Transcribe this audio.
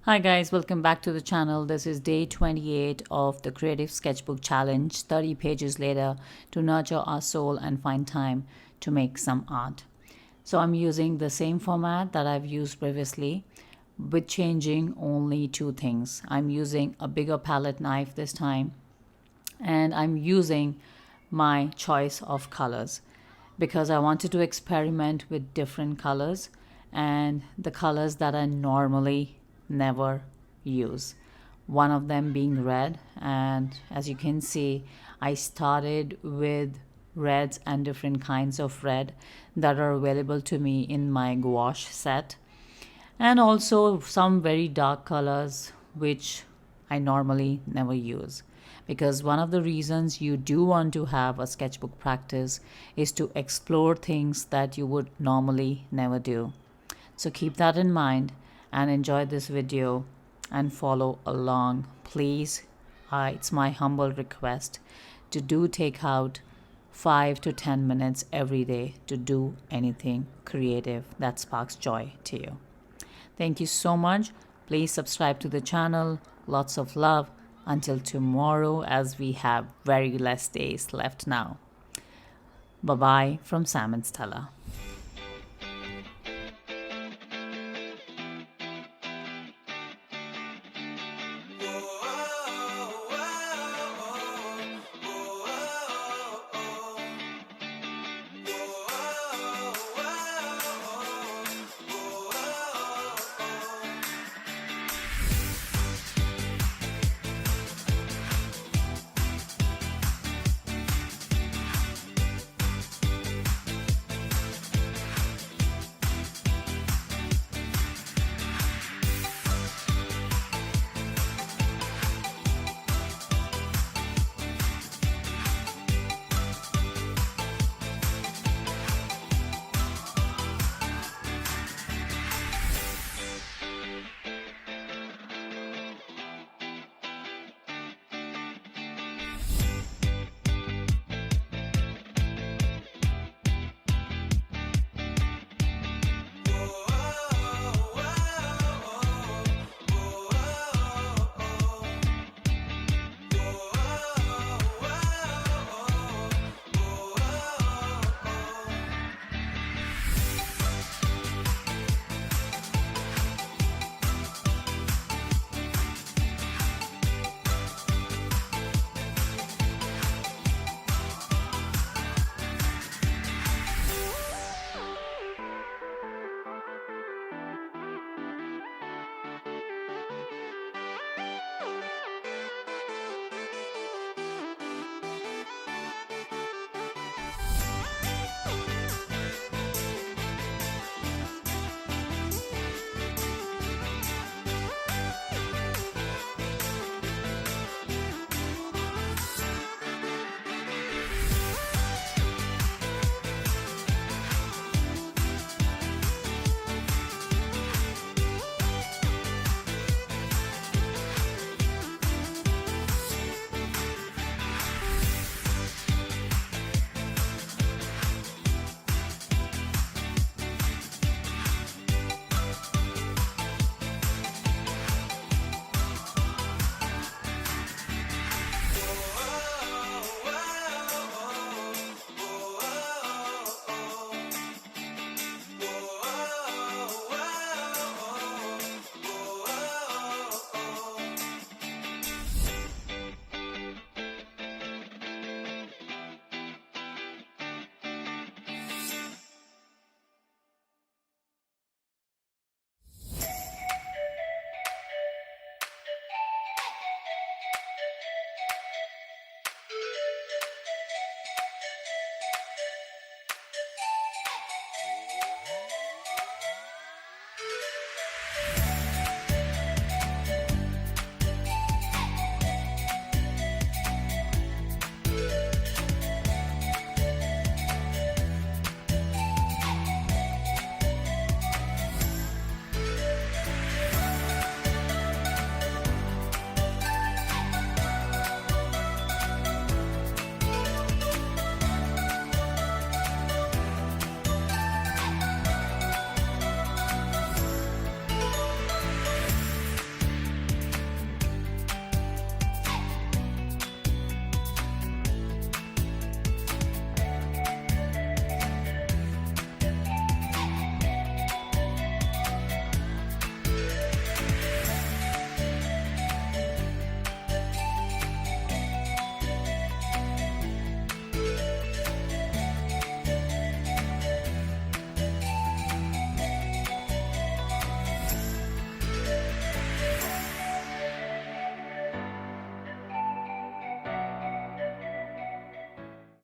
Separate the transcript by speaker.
Speaker 1: Hi guys, welcome back to the channel. This is day 28 of the Creative Sketchbook Challenge, 30 pages later to nurture our soul and find time to make some art. So I'm using the same format that I've used previously with changing only two things. I'm using a bigger palette knife this time and I'm using my choice of colors because I wanted to experiment with different colors and the colors that I normally never use. One of them being red, and as you can see, I started with reds and different kinds of red that are available to me in my gouache set, and also some very dark colors which I normally never use. Because one of the reasons you do want to have a sketchbook practice is to explore things that you would normally never do. So keep that in mind and enjoy this video and follow along. Please, it's my humble request to do take out 5 to 10 minutes every day to do anything creative that sparks joy to you. Thank you so much. Please subscribe to the channel. Lots of love. Until tomorrow, as we have very less days left now. Bye bye from Sam and Stella.